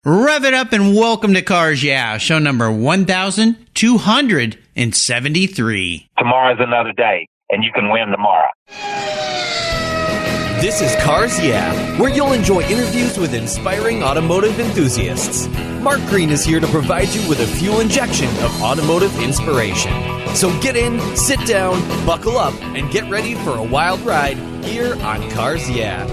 Rev it up and welcome to Cars Yeah, show number 1273. Tomorrow's another day, and you can win tomorrow. This is Cars Yeah, where you'll enjoy interviews with inspiring automotive enthusiasts. Mark Green is here to provide you with a fuel injection of automotive inspiration. So get in, sit down, buckle up, and get ready for a wild ride here on Cars Yeah.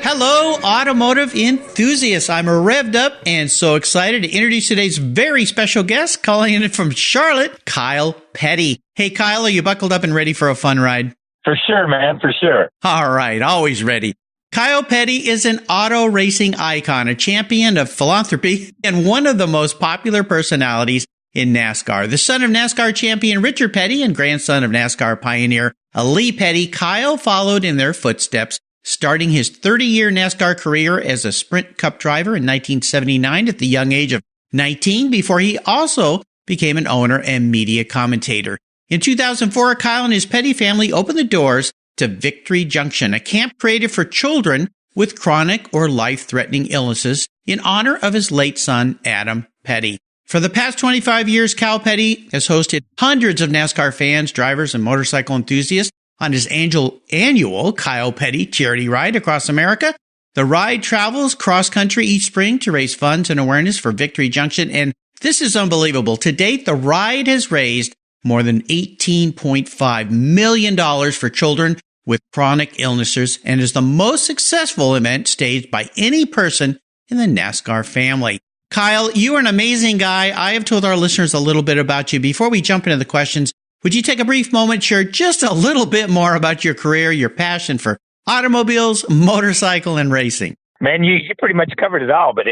Hello, automotive enthusiasts. I'm revved up and so excited to introduce today's very special guest, calling in from Charlotte, Kyle Petty. Hey, Kyle, are you buckled up and ready for a fun ride? For sure, man, for sure. All right, always ready. Kyle Petty is an auto racing icon, a champion of philanthropy, and one of the most popular personalities in NASCAR. The son of NASCAR champion Richard Petty and grandson of NASCAR pioneer Lee Petty, Kyle followed in their footsteps, starting his 30-year NASCAR career as a Sprint Cup driver in 1979 at the young age of 19, before he also became an owner and media commentator. In 2004, Kyle and his Petty family opened the doors to Victory Junction, a camp created for children with chronic or life-threatening illnesses in honor of his late son, Adam Petty. For the past 25 years, Kyle Petty has hosted hundreds of NASCAR fans, drivers, and motorcycle enthusiasts on his annual Kyle Petty charity ride across America. The ride travels cross-country each spring to raise funds and awareness for Victory Junction, and this is unbelievable. To date, the ride has raised more than $18.5 million for children with chronic illnesses and is the most successful event staged by any person in the NASCAR family. Kyle, you are an amazing guy. I have told our listeners a little bit about you. Before we jump into the questions, would you take a brief moment, share just a little bit more about your career, your passion for automobiles, motorcycle, and racing? Man, you pretty much covered it all. But,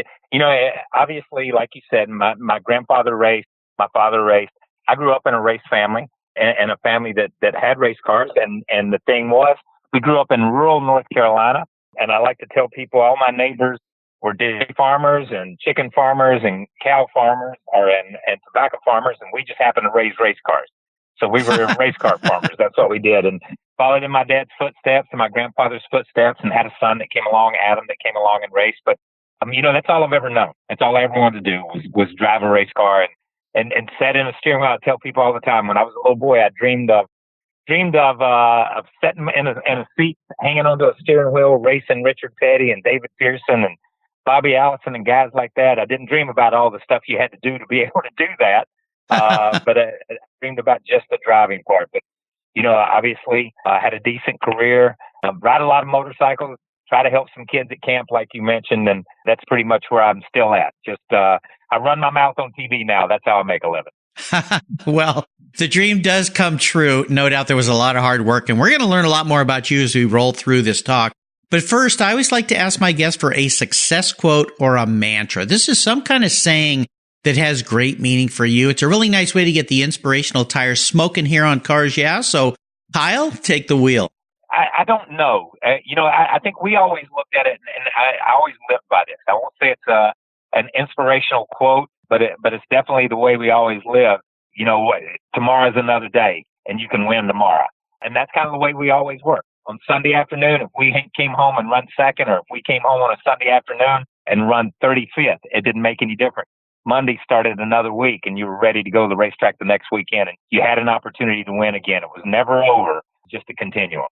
obviously, like you said, my grandfather raced, my father raced. I grew up in a race family and a family that had race cars. And the thing was, we grew up in rural North Carolina. And I like to tell people all my neighbors were dairy farmers and chicken farmers and cow farmers and tobacco farmers. And we just happened to raise race cars. So we were race car farmers. That's what we did. And followed in my dad's footsteps and my grandfather's footsteps and had a son that came along, Adam, that came along and raced. But, that's all I've ever known. That's all I ever wanted to do was drive a race car and sat in a steering wheel. I tell people all the time, when I was a little boy, I dreamed of sitting in a seat, hanging onto a steering wheel, racing Richard Petty and David Pearson and Bobby Allison and guys like that. I didn't dream about all the stuff you had to do to be able to do that. But I dreamed about just the driving part. But, obviously, I had a decent career, ride a lot of motorcycles, try to help some kids at camp, like you mentioned, and that's pretty much where I'm still at. Just, I run my mouth on TV now. That's how I make a living. Well, the dream does come true. No doubt there was a lot of hard work, and we're going to learn a lot more about you as we roll through this talk. But first, I always like to ask my guests for a success quote or a mantra. This is some kind of saying that has great meaning for you. It's a really nice way to get the inspirational tires smoking here on Cars Yeah. So, Kyle, take the wheel. I don't know. I think we always looked at it, and I always lived by this. I won't say it's an inspirational quote, but it's definitely the way we always live. Tomorrow's another day, and you can win tomorrow. And that's kind of the way we always work. On Sunday afternoon, if we came home and run second, or if we came home on a Sunday afternoon and run 35th, it didn't make any difference. Monday started another week and you were ready to go to the racetrack the next weekend and you had an opportunity to win again. It was never over, just a continuum.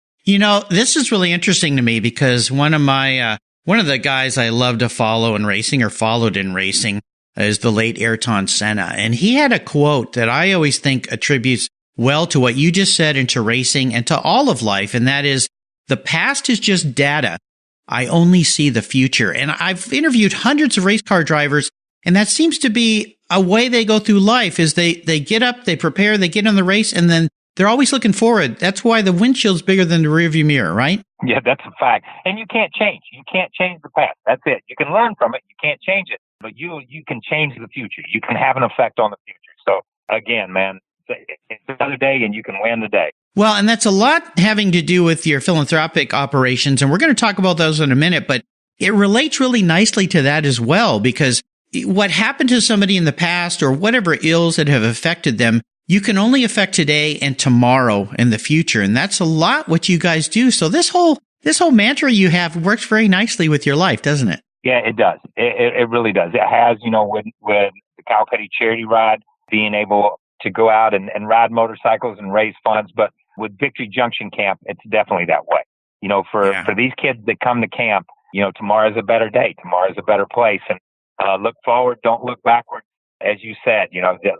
This is really interesting to me because one of the guys I love to follow in racing or followed in racing is the late Ayrton Senna. And he had a quote that I always think attributes well to what you just said and to racing and to all of life. And that is, the past is just data. I only see the future. And I've interviewed hundreds of race car drivers, and that seems to be a way they go through life is they get up, they prepare, they get on the race, and then they're always looking forward. That's why the windshield's bigger than the rearview mirror, right? Yeah, that's a fact. And you can't change. You can't change the past. That's it. You can learn from it. You can't change it. But you can change the future. You can have an effect on the future. So, again, man, it's another day and you can win the day. Well, and that's a lot having to do with your philanthropic operations. And we're going to talk about those in a minute. But it relates really nicely to that as well, because what happened to somebody in the past or whatever ills that have affected them, you can only affect today and tomorrow and the future. And that's a lot what you guys do. So this whole mantra you have works very nicely with your life, doesn't it? Yeah, it does. It really does. It has, with the Kyle Petty charity ride, being able to go out and ride motorcycles and raise funds. But with Victory Junction Camp, it's definitely that way. For these kids that come to camp, tomorrow's a better day. Tomorrow's a better place. And look forward, don't look backward. As you said,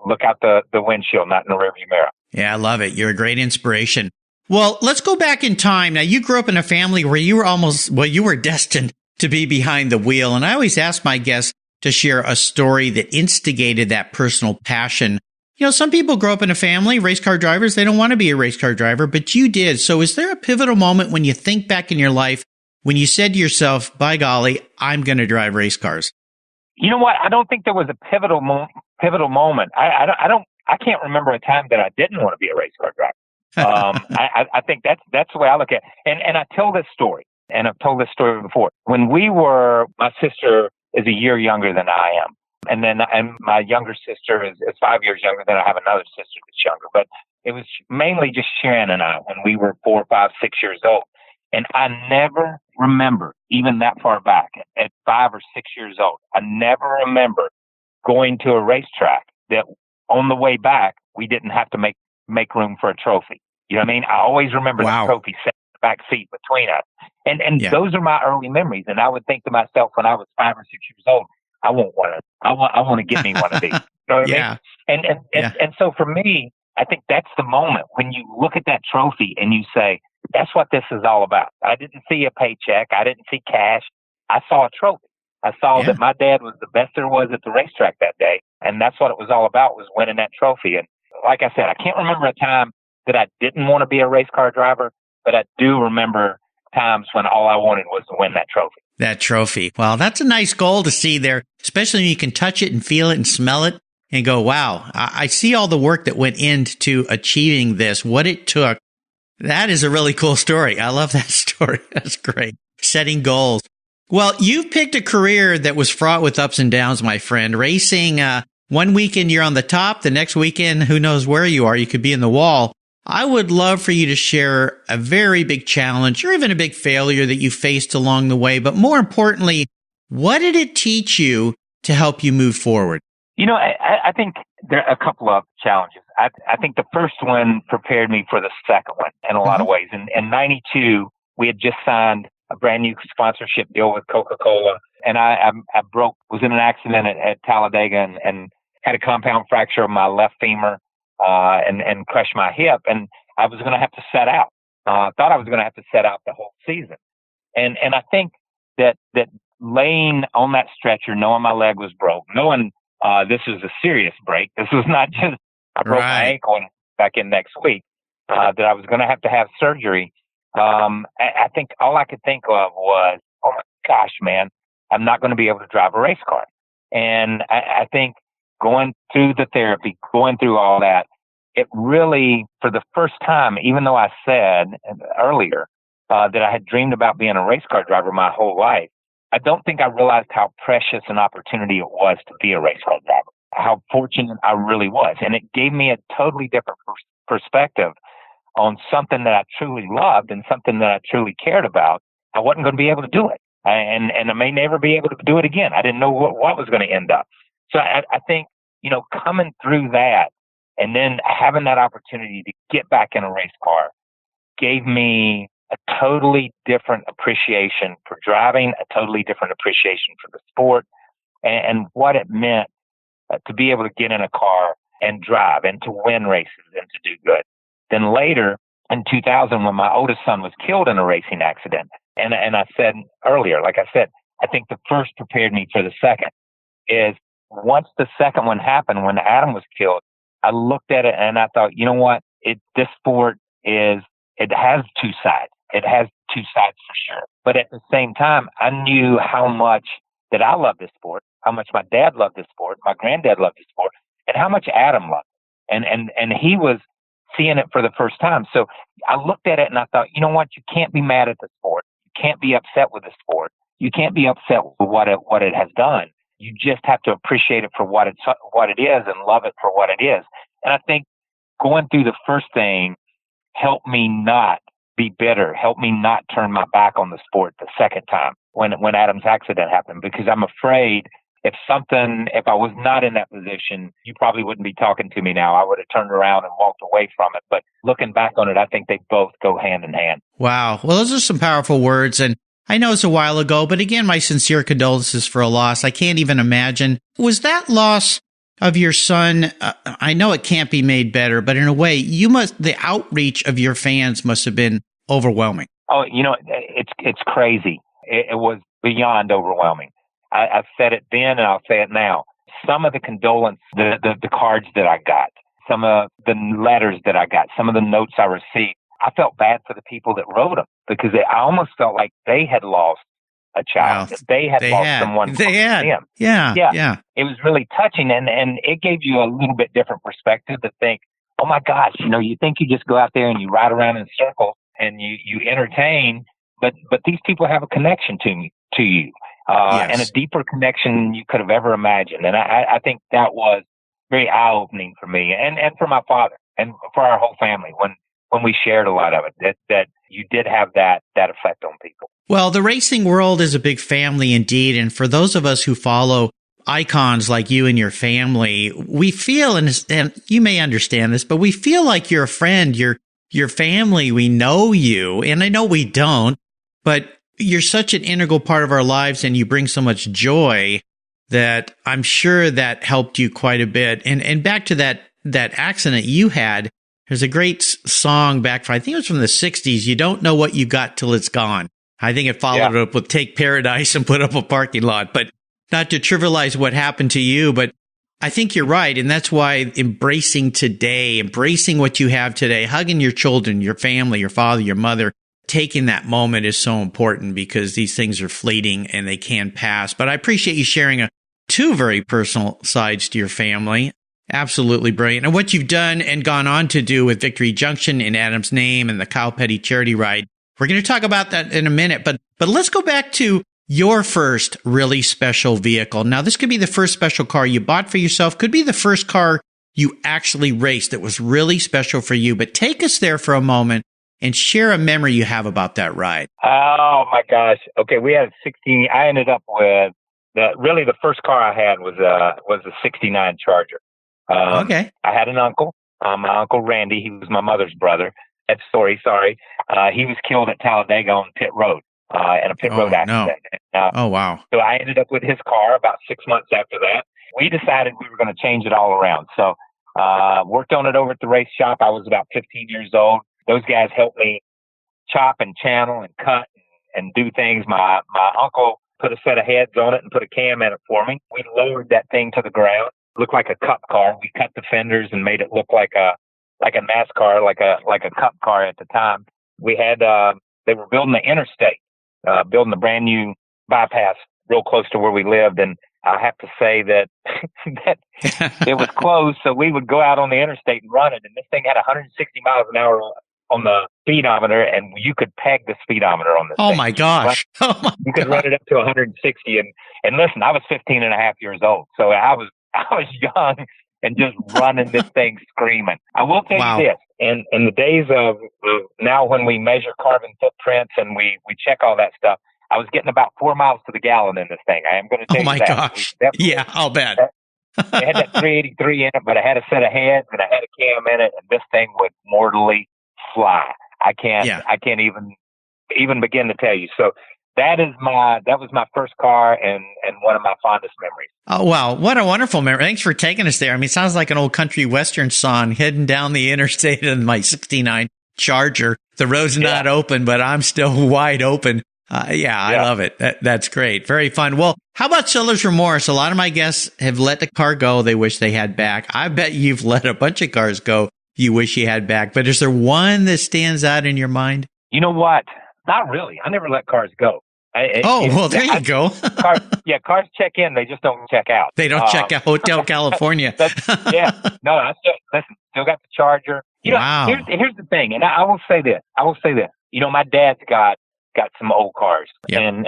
look out the windshield, not in the rearview mirror. Yeah, I love it. You're a great inspiration. Well, let's go back in time. Now, you grew up in a family where you were destined to be behind the wheel. And I always ask my guests to share a story that instigated that personal passion. Some people grow up in a family, race car drivers, they don't want to be a race car driver, but you did. So is there a pivotal moment when you think back in your life when you said to yourself, by golly, I'm going to drive race cars? You know what? I don't think there was a pivotal moment. I can't remember a time that I didn't want to be a race car driver. I think that's the way I look at it. And I tell this story, and I've told this story before. When my sister is a year younger than I am. And my younger sister is 5 years younger. Then I have another sister that's younger. But it was mainly just Sharon and I when we were 4, 5, 6 years old. And I never remember, even that far back, at 5 or 6 years old, I never remember going to a racetrack that on the way back, we didn't have to make room for a trophy. You know what I mean? I always remember the trophy sat in the back seat between us. And those are my early memories. And I would think to myself when I was 5 or 6 years old, I want one of. I want to get me one of these. You know what I mean? And so for me, I think that's the moment when you look at that trophy and you say, that's what this is all about. I didn't see a paycheck. I didn't see cash. I saw a trophy. I saw that my dad was the best there was at the racetrack that day. And that's what it was all about, was winning that trophy. And like I said, I can't remember a time that I didn't want to be a race car driver, but I do remember times when all I wanted was to win that trophy. That trophy. Well, that's a nice goal to see there, especially when you can touch it and feel it and smell it and go, wow, I see all the work that went into achieving this, what it took. That is a really cool story. I love that story. That's great. Setting goals. Well, you've picked a career that was fraught with ups and downs, my friend. Racing, one weekend you're on the top, the next weekend, who knows where you are. You could be in the wall. I would love for you to share a very big challenge or even a big failure that you faced along the way. But more importantly, what did it teach you to help you move forward? I think there are a couple of challenges. I think the first one prepared me for the second one in a lot of ways. In 92, we had just signed a brand new sponsorship deal with Coca-Cola. And I was in an accident at Talladega and had a compound fracture of my left femur. And crushed my hip, and I was going to have to set out. Thought I was going to have to set out the whole season. And I think that laying on that stretcher, knowing my leg was broke, knowing this was a serious break. This was not just I broke my ankle and back in next week. That I was going to have surgery. I think all I could think of was, oh my gosh, man, I'm not going to be able to drive a race car. And I think going through the therapy, going through all that, it really, for the first time, even though I said earlier that I had dreamed about being a race car driver my whole life, I don't think I realized how precious an opportunity it was to be a race car driver, how fortunate I really was. And it gave me a totally different perspective on something that I truly loved and something that I truly cared about. I wasn't going to be able to do it. And I may never be able to do it again. I didn't know what was going to end up. So I think, coming through that and then having that opportunity to get back in a race car gave me a totally different appreciation for driving, a totally different appreciation for the sport, and what it meant to be able to get in a car and drive and to win races and to do good. Then later in 2000, when my oldest son was killed in a racing accident, and I said earlier, like I said, I think the first prepared me for the second is once the second one happened, when Adam was killed, I looked at it and I thought, you know what? This sport it has two sides. It has two sides for sure. But at the same time, I knew how much that I love this sport, how much my dad loved this sport, my granddad loved this sport, and how much Adam loved it. And he was seeing it for the first time. So I looked at it and I thought, you know what? You can't be mad at the sport. You can't be upset with the sport. You can't be upset with what it has done. You just have to appreciate it for what it is and love it for what it is. And I think going through the first thing helped me not be bitter, helped me not turn my back on the sport the second time when Adam's accident happened, because I'm afraid if I was not in that position, you probably wouldn't be talking to me now. I would have turned around and walked away from it. But looking back on it, I think they both go hand in hand. Wow. Well, those are some powerful words. And I know it's a while ago, but again, my sincere condolences for a loss. I can't even imagine. Was that loss of your son, I know it can't be made better, but in a way, the outreach of your fans must have been overwhelming. Oh, it's crazy. It was beyond overwhelming. I've said it then and I'll say it now. Some of the condolence, the cards that I got, some of the letters that I got, some of the notes I received, I felt bad for the people that wrote them because I almost felt like they had lost a child. Wow. They had lost someone. They had. Them. Yeah. It was really touching, and it gave you a little bit different perspective to think, oh my gosh, you think you just go out there and you ride around in circles and you entertain, but these people have a connection to you. And a deeper connection than you could have ever imagined. And I think that was very eye-opening for me and for my father and for our whole family when we shared a lot of it, that you did have that effect on people. Well, the racing world is a big family indeed. And for those of us who follow icons like you and your family, we feel, and you may understand this, but we feel like you're a friend, your family, we know you. And I know we don't, but you're such an integral part of our lives and you bring so much joy that I'm sure that helped you quite a bit. And back to that accident you had, there's a great song back from, I think it was from the 60s. You don't know what you got till it's gone. I think it followed up with Take Paradise and Put Up a Parking Lot, but not to trivialize what happened to you, but I think you're right. And that's why embracing today, embracing what you have today, hugging your children, your family, your father, your mother, taking that moment is so important because these things are fleeting and they can pass. But I appreciate you sharing two very personal sides to your family. Absolutely brilliant. And what you've done and gone on to do with Victory Junction in Adam's name and the Kyle Petty charity ride. We're going to talk about that in a minute, but let's go back to your first really special vehicle. Now, this could be the first special car you bought for yourself, could be the first car you actually raced that was really special for you, but take us there for a moment and share a memory you have about that ride. Oh my gosh. Okay. We had 16. I ended up with the first car I had was a 69 Charger. Okay. I had an uncle, my Uncle Randy. He was my mother's brother. That's sorry. He was killed at Talladega on pit road, in a pit road accident. No. Oh, wow. So I ended up with his car about 6 months after that. We decided we were going to change it all around. So, worked on it over at the race shop. I was about 15 years old. Those guys helped me chop and channel and cut and do things. My uncle put a set of heads on it and put a cam in it for me. We lowered that thing to the ground. It looked like a cup car. We cut the fenders and made it look like a NASCAR, like a cup car at the time. We had, they were building the interstate, building a brand new bypass real close to where we lived. And I have to say that it was closed. So we would go out on the interstate and run it. And this thing had 160 miles an hour on the speedometer, and you could peg the speedometer on this thing. Oh my gosh. You could run it up to 160. And listen, I was 15 and a half years old. So I was young and just running this thing screaming. I will tell you this, in the days of now when we measure carbon footprints and we check all that stuff, I was getting about 4 miles to the gallon in this thing. I am going to tell you that. Oh my gosh. Yeah, I'll bet. It had that 383 in it, but I had a set of heads and I had a cam in it, and this thing would mortally fly. I can't even begin to tell you. So that was my first car and one of my fondest memories. Oh, wow. What a wonderful memory. Thanks for taking us there. I mean, it sounds like an old country western song, heading down the interstate in my 69 Charger. The road's not open, but I'm still wide open. I love it. That's great. Very fun. Well, how about seller's remorse? A lot of my guests have let the car go they wish they had back. I bet you've let a bunch of cars go you wish you had back. But is there one that stands out in your mind? You know what? Not really. I never let cars go. There you go. Cars check in. They just don't check out. They don't check out Hotel California. No, I still got the Charger. Wow. Here's the thing, and I will say this. My dad's got some old cars and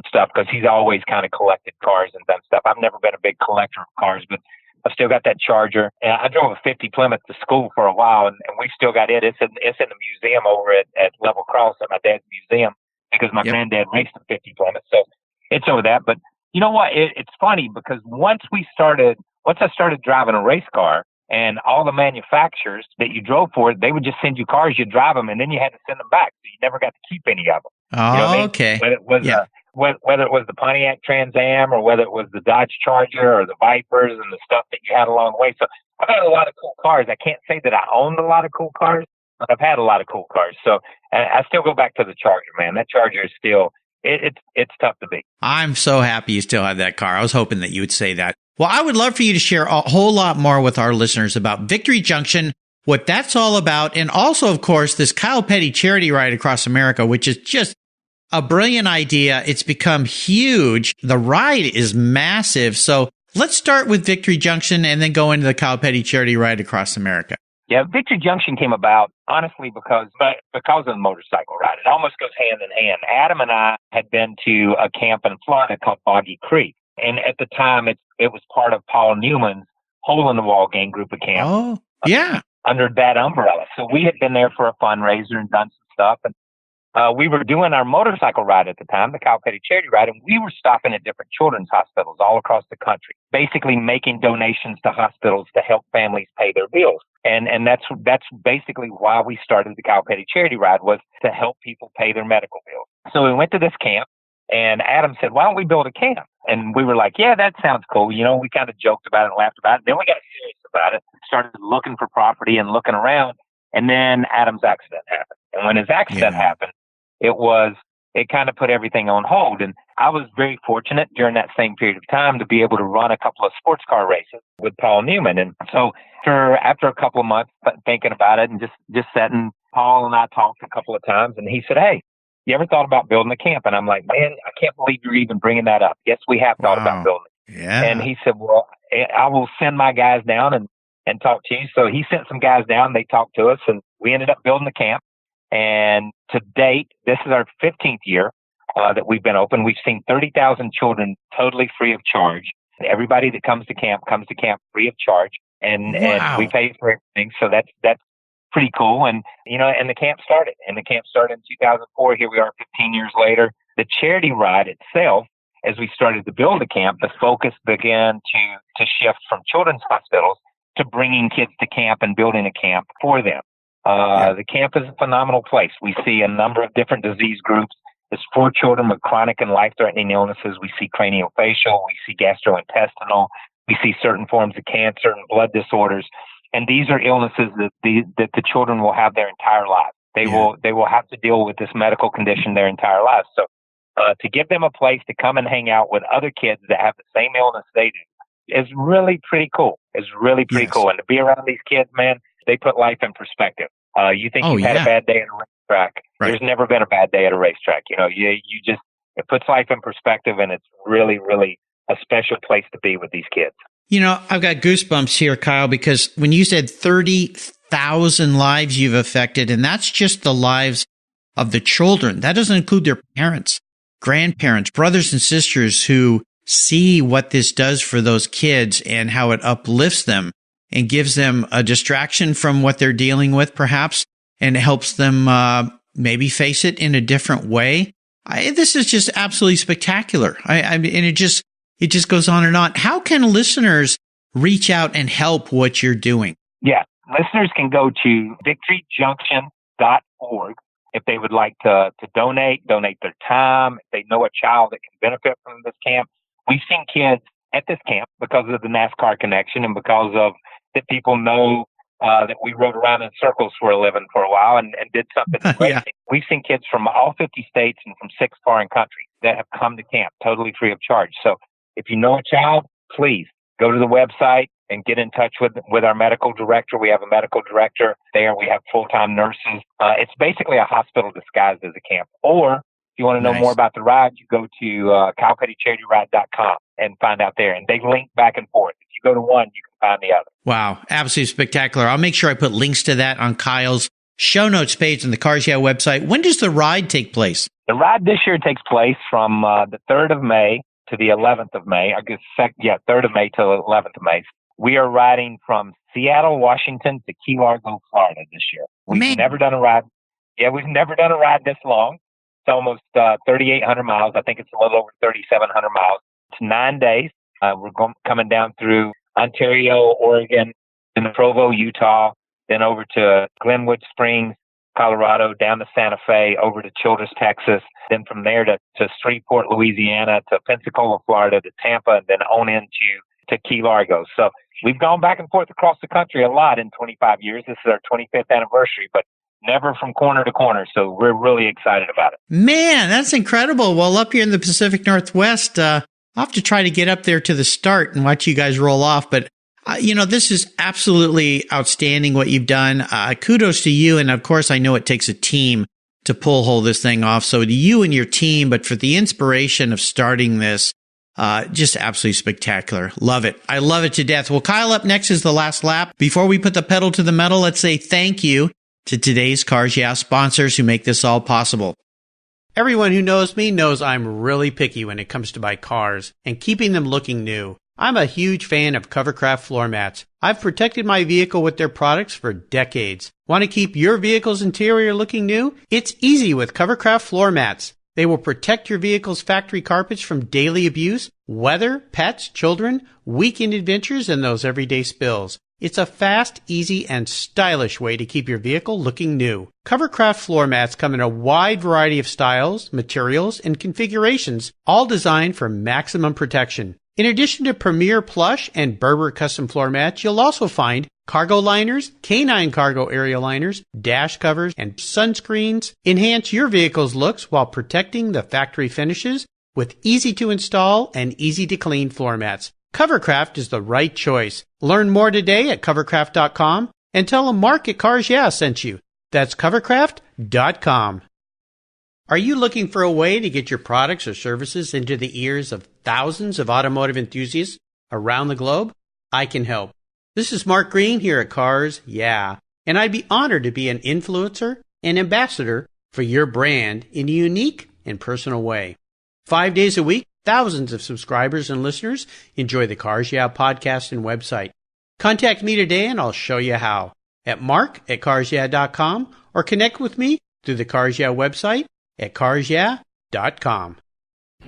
stuff because he's always kind of collected cars and done stuff. I've never been a big collector of cars, but I've still got that Charger. And I drove a 50 Plymouth to school for a while, and we still got it. It's in the museum over at Level Cross at my dad's museum because my granddad raced a 50 Plymouth. So it's over that. But you know what? It's funny because once I started driving a race car, and all the manufacturers that you drove for, they would just send you cars, you'd drive them, and then you had to send them back. So you never got to keep any of them. Oh, you know what I mean? okay. Whether it was the Pontiac Trans Am or whether it was the Dodge Charger or the Vipers and the stuff that you had along the way. So I've had a lot of cool cars. I can't say that I owned a lot of cool cars, but I've had a lot of cool cars. So I still go back to the Charger, man. That Charger is still, it's tough to beat. I'm so happy you still have that car. I was hoping that you would say that. Well, I would love for you to share a whole lot more with our listeners about Victory Junction, what that's all about, and also, of course, this Kyle Petty charity ride across America, which is just a brilliant idea. It's become huge. The ride is massive. So let's start with Victory Junction and then go into the Kyle Petty charity ride across America. Yeah, Victory Junction came about, honestly, because of the motorcycle ride. It almost goes hand in hand. Adam and I had been to a camp in Florida called Boggy Creek. And at the time, it was part of Paul Newman's Hole in the Wall gang group of camp. Oh, yeah. Under that umbrella. So we had been there for a fundraiser and done some stuff. And we were doing our motorcycle ride at the time, the Kyle Petty charity ride, and we were stopping at different children's hospitals all across the country, basically making donations to hospitals to help families pay their bills. And that's basically why we started the Kyle Petty charity ride, was to help people pay their medical bills. So we went to this camp, and Adam said, why don't we build a camp? And we were like, yeah, that sounds cool. You know, we kind of joked about it and laughed about it. Then we got serious about it, started looking for property and looking around. And then Adam's accident happened. And when his accident happened, it kind of put everything on hold. And I was very fortunate during that same period of time to be able to run a couple of sports car races with Paul Newman. And so after a couple of months thinking about it and just sitting, Paul and I talked a couple of times, and he said, hey, you ever thought about building a camp? And I'm like, man, I can't believe you're even bringing that up. Yes, we have thought about building it. Yeah. And he said, well, I will send my guys down and talk to you. So he sent some guys down, they talked to us, and we ended up building the camp. And to date, this is our 15th year that we've been open. We've seen 30,000 children totally free of charge. Everybody that comes to camp free of charge. And we pay for everything. So that's pretty cool. And, you know, and the camp started in 2004. Here we are 15 years later. The charity ride itself, as we started to build a camp, the focus began to shift from children's hospitals to bringing kids to camp and building a camp for them. The camp is a phenomenal place. We see a number of different disease groups. It's for children with chronic and life-threatening illnesses. We see craniofacial, we see gastrointestinal, we see certain forms of cancer and blood disorders. And these are illnesses that the children will have their entire lives. They will have to deal with this medical condition their entire lives. So to give them a place to come and hang out with other kids that have the same illness they do is really pretty cool. It's really pretty cool. And to be around these kids, man, they put life in perspective. You think you've had a bad day at a racetrack. Right. There's never been a bad day at a racetrack. You know, it puts life in perspective, and it's really, really a special place to be with these kids. You know, I've got goosebumps here, Kyle, because when you said 30,000 lives you've affected, and that's just the lives of the children. That doesn't include their parents, grandparents, brothers and sisters who see what this does for those kids and how it uplifts them and gives them a distraction from what they're dealing with, perhaps, and helps them maybe face it in a different way. This is just absolutely spectacular. I mean, and it just goes on and on. How can listeners reach out and help what you're doing? Yeah, listeners can go to victoryjunction.org if they would like to donate their time, if they know a child that can benefit from this camp. We've seen kids at this camp because of the NASCAR connection and because of that people know that we rode around in circles for a living for a while and did something racing. We've seen kids from all 50 states and from 6 foreign countries that have come to camp totally free of charge. So if you know a child, please go to the website and get in touch with our medical director. We have a medical director there. We have full-time nurses. It's basically a hospital disguised as a camp. Or if you want to know more about the ride, you go to KylePettyCharityRide.com and find out there. And they link back and forth. If you go to one, you can find the other. Wow. Absolutely spectacular. I'll make sure I put links to that on Kyle's show notes page on the Cars Yeah website. When does the ride take place? The ride this year takes place from the 3rd of May to the 11th of May. I guess 3rd of May to the 11th of May. We are riding from Seattle, Washington to Key Largo, Florida this year. We've never done a ride. Yeah, we've never done a ride this long. It's almost 3,800 miles. I think it's a little over 3,700 miles. It's 9 days. We're coming down through Ontario, Oregon, then Provo, Utah, then over to Glenwood Springs, Colorado, down to Santa Fe, over to Childress, Texas, then from there to Shreveport, Louisiana, to Pensacola, Florida, to Tampa, and then on into Key Largo. So we've gone back and forth across the country a lot in 25 years. This is our 25th anniversary, but never from corner to corner. So we're really excited about it. Man, that's incredible. Well, up here in the Pacific Northwest, I'll have to try to get up there to the start and watch you guys roll off. But, this is absolutely outstanding what you've done. Kudos to you. And of course, I know it takes a team to pull this thing off. So to you and your team, but for the inspiration of starting this, just absolutely spectacular. Love it. I love it to death. Well, Kyle, up next is the last lap. Before we put the pedal to the metal, let's say thank you to today's Cars Yeah sponsors who make this all possible. Everyone who knows me knows I'm really picky when it comes to my cars and keeping them looking new. I'm a huge fan of Covercraft floor mats. I've protected my vehicle with their products for decades. Want to keep your vehicle's interior looking new? It's easy with Covercraft floor mats. They will protect your vehicle's factory carpets from daily abuse, weather, pets, children, weekend adventures, and those everyday spills. It's a fast, easy, and stylish way to keep your vehicle looking new. Covercraft floor mats come in a wide variety of styles, materials, and configurations, all designed for maximum protection. In addition to Premier Plush and Berber custom floor mats, you'll also find cargo liners, canine cargo area liners, dash covers, and sunscreens. Enhance your vehicle's looks while protecting the factory finishes with easy-to-install and easy-to-clean floor mats. Covercraft is the right choice. Learn more today at covercraft.com and tell them Mark at Cars Yeah sent you. That's covercraft.com. Are you looking for a way to get your products or services into the ears of thousands of automotive enthusiasts around the globe? I can help. This is Mark Green here at Cars Yeah, and I'd be honored to be an influencer and ambassador for your brand in a unique and personal way. 5 days a week, thousands of subscribers and listeners enjoy the Cars Yeah podcast and website. Contact me today and I'll show you how at mark@carsyeah.com or connect with me through the Cars Yeah website at carsyeah.com.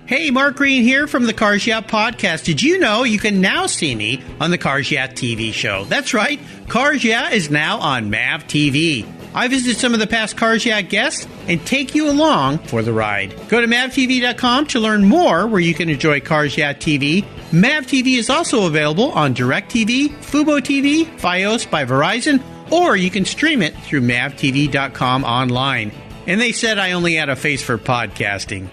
Hey, Mark Green here from the Cars Yeah podcast. Did you know you can now see me on the Cars Yeah TV show? That's right. Cars Yeah is now on MAV TV. I visit some of the past Cars Yeah guests and take you along for the ride. Go to mavtv.com to learn more where you can enjoy Cars Yeah TV. MAV TV is also available on DirecTV, Fubo TV, Fios by Verizon, or you can stream it through mavtv.com online. And they said I only had a face for podcasting.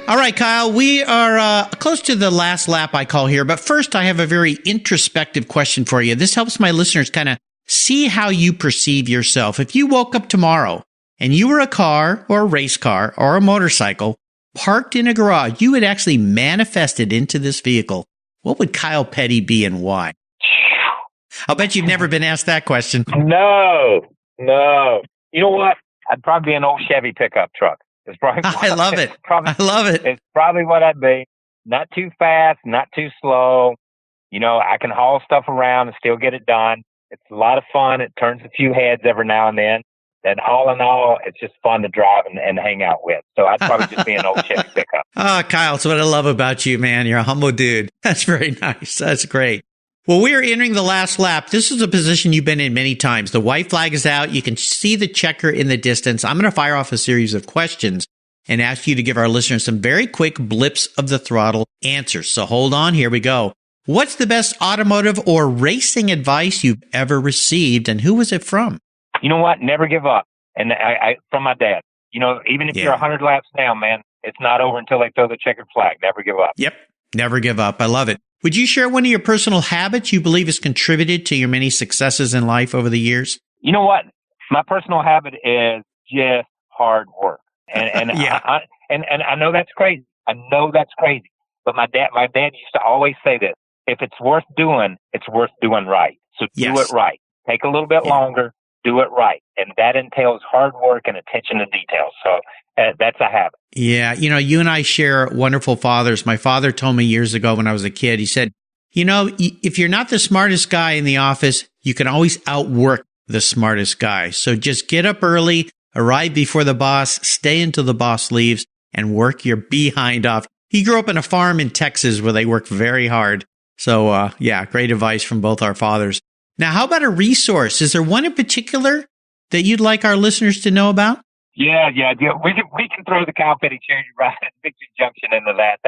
All right, Kyle, we are close to the last lap, I call here. But first, I have a very introspective question for you. This helps my listeners kind of see how you perceive yourself. If you woke up tomorrow and you were a car or a race car or a motorcycle parked in a garage, you had actually manifested into this vehicle, what would Kyle Petty be and why? I'll bet you've never been asked that question. No. You know what? I'd probably be an old Chevy pickup truck. It's probably I love it. I love it. It's probably what I'd be. Not too fast, not too slow. I can haul stuff around and still get it done. It's a lot of fun. It turns a few heads every now and then. And all in all, it's just fun to drive and hang out with. So I'd probably just be an old Chevy pickup. Oh, Kyle, it's what I love about you, man. You're a humble dude. That's very nice. That's great. Well, we are entering the last lap. This is a position you've been in many times. The white flag is out. You can see the checker in the distance. I'm going to fire off a series of questions and ask you to give our listeners some very quick blips of the throttle answers. So hold on. Here we go. What's the best automotive or racing advice you've ever received, and who was it from? You know what? Never give up. And I from my dad. Even if you're 100 laps down, man, it's not over until they throw the checkered flag. Never give up. Yep. Never give up. I love it. Would you share one of your personal habits you believe has contributed to your many successes in life over the years? You know what? My personal habit is just hard work. And yeah. I know that's crazy. But my dad used to always say this: if it's worth doing, it's worth doing right. So do it right. Take a little bit longer. do it right. And that entails hard work and attention to detail. So that's a habit. Yeah. You and I share wonderful fathers. My father told me years ago when I was a kid, he said, if you're not the smartest guy in the office, you can always outwork the smartest guy. So just get up early, arrive before the boss, stay until the boss leaves, and work your behind off. He grew up in a farm in Texas where they work very hard. So, great advice from both our fathers. Now, how about a resource? Is there one in particular that you'd like our listeners to know about? Yeah. We can throw the Kyle Petty Charity Ride at Victory Junction into that.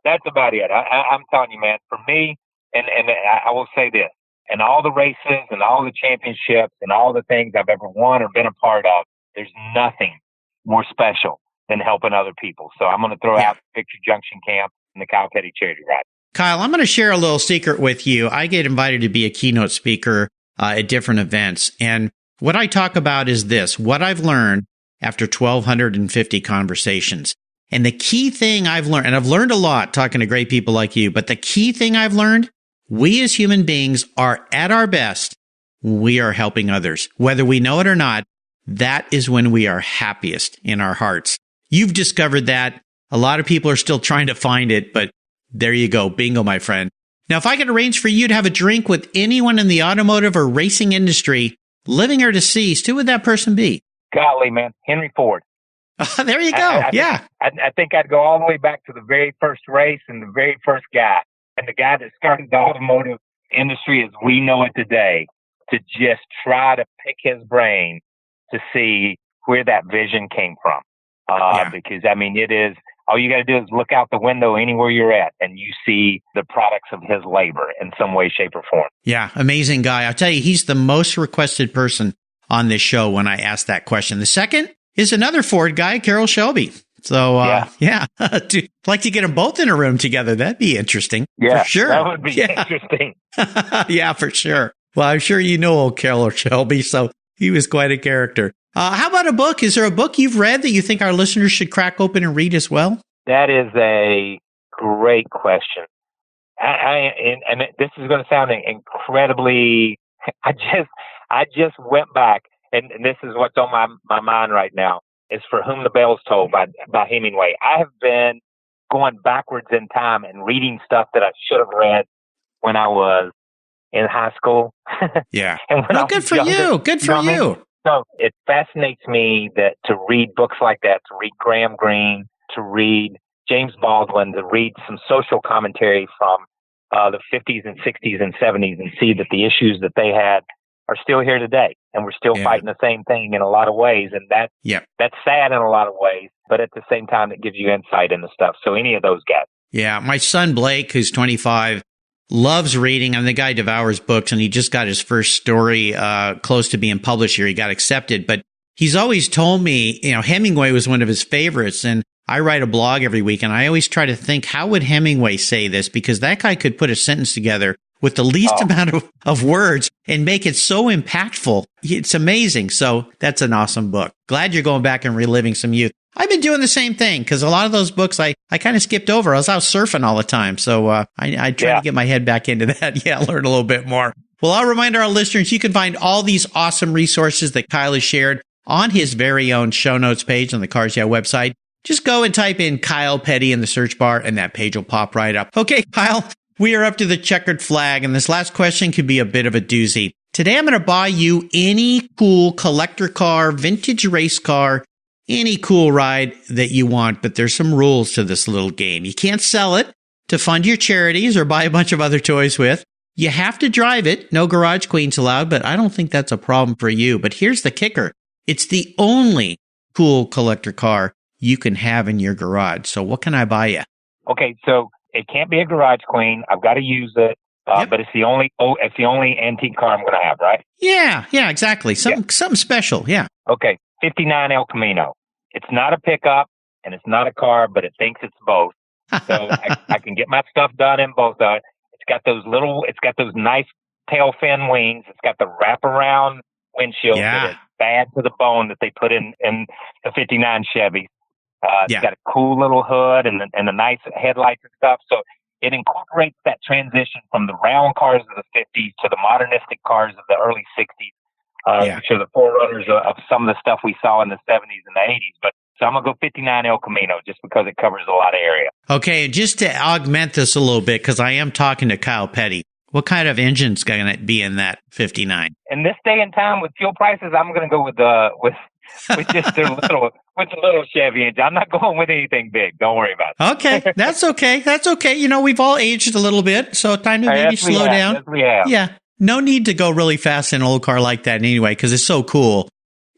That's about it. I'm telling you, man, for me, and I will say this, and all the races and all the championships and all the things I've ever won or been a part of, there's nothing more special than helping other people. So I'm going to throw out Victory Junction Camp and the Kyle Petty Charity Ride. Kyle, I'm going to share a little secret with you. I get invited to be a keynote speaker at different events. And what I talk about is this, what I've learned after 1,250 conversations. And the key thing I've learned, and I've learned a lot talking to great people like you, but the key thing I've learned, we as human beings are at our best when we are helping others. Whether we know it or not, that is when we are happiest in our hearts. You've discovered that. A lot of people are still trying to find it, but there you go. Bingo, my friend. Now, if I could arrange for you to have a drink with anyone in the automotive or racing industry, living or deceased, who would that person be? Golly, man, Henry Ford. There you go. I think I'd go all the way back to the very first race and the very first guy. And the guy that started the automotive industry as we know it today, to just try to pick his brain to see where that vision came from. Because, it is, all you got to do is look out the window anywhere you're at and you see the products of his labor in some way, shape, or form. Yeah, amazing guy. I'll tell you, he's the most requested person on this show when I asked that question. The second is another Ford guy, Carroll Shelby. So, I'd like to get them both in a room together. That'd be interesting. Yeah, for sure. That would be interesting. Yeah, for sure. Well, I'm sure you know old Carroll Shelby, so he was quite a character. How about a book? Is there a book you've read that you think our listeners should crack open and read as well? That is a great question. And this is going to sound incredibly. I just went back, and this is what's on my mind right now. Is For Whom the Bell's Toll by Hemingway. I have been going backwards in time and reading stuff that I should have read when I was in high school. Yeah. And when good for you. Good for you. So it fascinates me that to read books like that, to read Graham Greene, to read James Baldwin, to read some social commentary from the 50s and 60s and 70s and see that the issues that they had are still here today. And we're still fighting the same thing in a lot of ways. And that's sad in a lot of ways. But at the same time, it gives you insight into stuff. So any of those guys. Yeah. My son, Blake, who's 25, loves reading. The guy devours books, and he just got his first story close to being published here. He got accepted. But he's always told me, Hemingway was one of his favorites. And I write a blog every week, and I always try to think, how would Hemingway say this? Because that guy could put a sentence together with the least amount of words and make it so impactful. It's amazing. So that's an awesome book. Glad you're going back and reliving some youth. I've been doing the same thing because a lot of those books I kind of skipped over. I was out surfing all the time. So I try to get my head back into that. Yeah, learn a little bit more. Well, I'll remind our listeners, you can find all these awesome resources that Kyle has shared on his very own show notes page on the Cars Yeah website. Just go and type in Kyle Petty in the search bar, and that page will pop right up. Okay, Kyle, we are up to the checkered flag, and this last question could be a bit of a doozy. Today, I'm going to buy you any cool collector car, vintage race car, any cool ride that you want, but there's some rules to this little game. You can't sell it to fund your charities or buy a bunch of other toys with. You have to drive it. No garage queens allowed, but I don't think that's a problem for you. But here's the kicker. It's the only cool collector car you can have in your garage. So what can I buy you? Okay, so it can't be a garage queen. I've got to use it, but it's the only antique car I'm going to have, right? Yeah, exactly. Something special. Yeah. Okay, 59 El Camino. It's not a pickup and it's not a car, but it thinks it's both. So I can get my stuff done in both. It's got those nice tail fin wings. It's got the wraparound windshield that is bad to the bone that they put in the 59 Chevy. It's got a cool little hood and the nice headlights and stuff. So it incorporates that transition from the round cars of the 50s to the modernistic cars of the early 60s. to the forerunners of some of the stuff we saw in the 70s and the 80s. But so I'm going to go 59 El Camino just because it covers a lot of area. Okay, just to augment this a little bit, because I am talking to Kyle Petty, what kind of engine's going to be in that 59? In this day and time with fuel prices, I'm going to go with just a little Chevy engine. I'm not going with anything big. Don't worry about it. Okay, that's okay. That's okay. You know, we've all aged a little bit, so time to maybe slow down. Yes, we have. Yeah, no need to go really fast in an old car like that anyway, because it's so cool.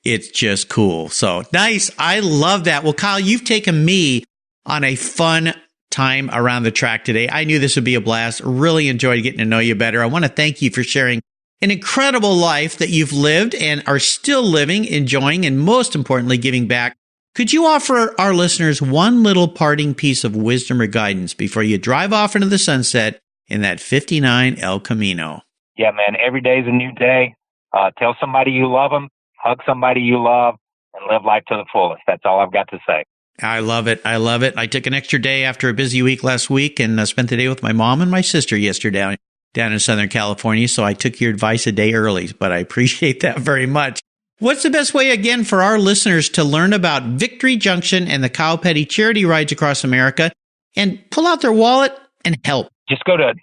It's just cool. So nice. I love that. Well, Kyle, you've taken me on a fun time around the track today. I knew this would be a blast. Really enjoyed getting to know you better. I want to thank you for sharing an incredible life that you've lived and are still living, enjoying, and most importantly, giving back. Could you offer our listeners one little parting piece of wisdom or guidance before you drive off into the sunset in that 59 El Camino? Yeah, man. Every day is a new day. Tell somebody you love them, hug somebody you love, and live life to the fullest. That's all I've got to say. I love it. I love it. I took an extra day after a busy week last week and spent the day with my mom and my sister yesterday down in Southern California. So I took your advice a day early, but I appreciate that very much. What's the best way, again, for our listeners to learn about Victory Junction and the Kyle Petty charity rides across America and pull out their wallet and help? Just go to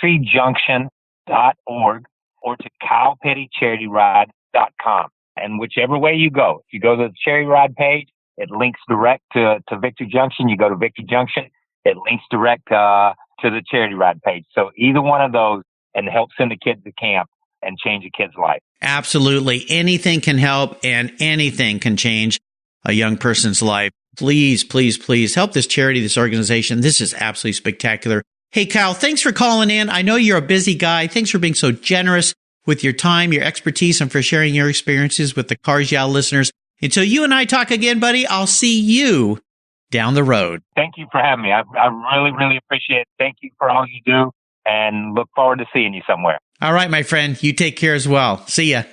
victoryjunction.org or to kylepettycharityride.com. And whichever way you go, if you go to the charity ride page, it links direct to Victory Junction. You go to Victory Junction, it links direct to the charity ride page. So either one of those and help send a kid to camp and change a kid's life. Absolutely. Anything can help and anything can change a young person's life. Please, please, please help this charity, this organization. This is absolutely spectacular. Hey, Kyle, thanks for calling in. I know you're a busy guy. Thanks for being so generous with your time, your expertise, and for sharing your experiences with the Cars Yeah listeners. Until you and I talk again, buddy, I'll see you down the road. Thank you for having me. I really, really appreciate it. Thank you for all you do and look forward to seeing you somewhere. All right, my friend. You take care as well. See ya.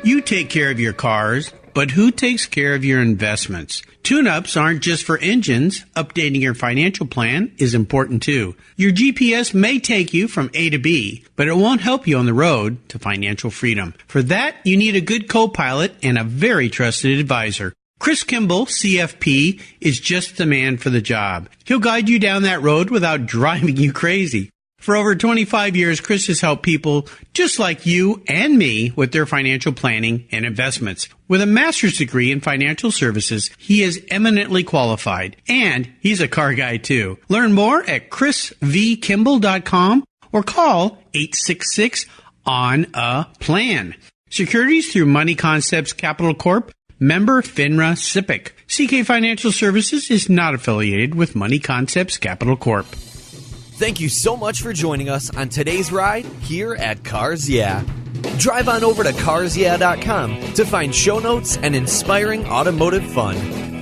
You take care of your cars, but who takes care of your investments? Tune-ups aren't just for engines. Updating your financial plan is important too. Your GPS may take you from A to B, but it won't help you on the road to financial freedom. For that, you need a good co-pilot and a very trusted advisor. Chris Kimball, CFP, is just the man for the job. He'll guide you down that road without driving you crazy. For over 25 years, Chris has helped people just like you and me with their financial planning and investments. With a master's degree in financial services, he is eminently qualified, and he's a car guy too. Learn more at chrisvkimball.com or call 866-ON-A-PLAN. Securities through Money Concepts Capital Corp., member FINRA SIPC. CK Financial Services is not affiliated with Money Concepts Capital Corp. Thank you so much for joining us on today's ride here at Cars Yeah. Drive on over to carsyeah.com to find show notes and inspiring automotive fun.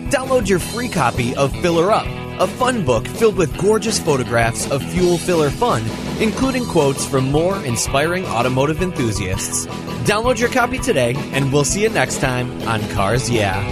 Download your free copy of Filler Up, a fun book filled with gorgeous photographs of fuel filler fun, including quotes from more inspiring automotive enthusiasts. Download your copy today, and we'll see you next time on Cars Yeah.